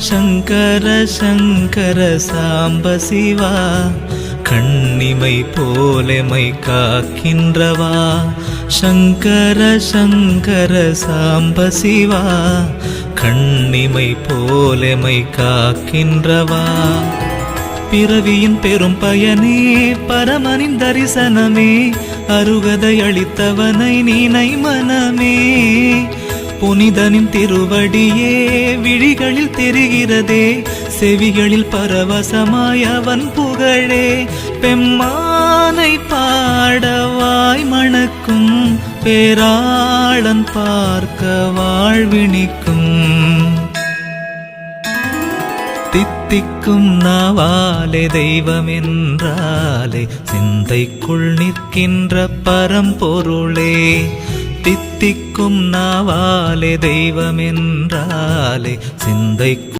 சங்கர சங்கர சாம்ப சிவா, கண்ணிமை போலெமை காக்கின்றவா. சங்கர சங்கர சாம்ப சிவா, கண்ணிமை போலெமை காக்கின்றவா. பிறவியின் பெரும் பயனே பரமனின் தரிசனமே, அருகதை அளித்தவனை நீனை மனமே. புனிதனின் திருவடியே விழிகளில் தெரிகிறதே, செவிகளில் பரவசமாய் அவன் புகழே. பெம்மானை பாடவாய் மணக்கும், பேராளன் பார்க்க வாழ்வினிக்கும். தித்திக்கும் நாவாலே தெய்வமென்றாலே, சிந்தைக்குள் நிற்கின்ற பரம்பொருளே. தித்திக்கும் நாவாலே தெய்வமென்றாலே, சிந்தை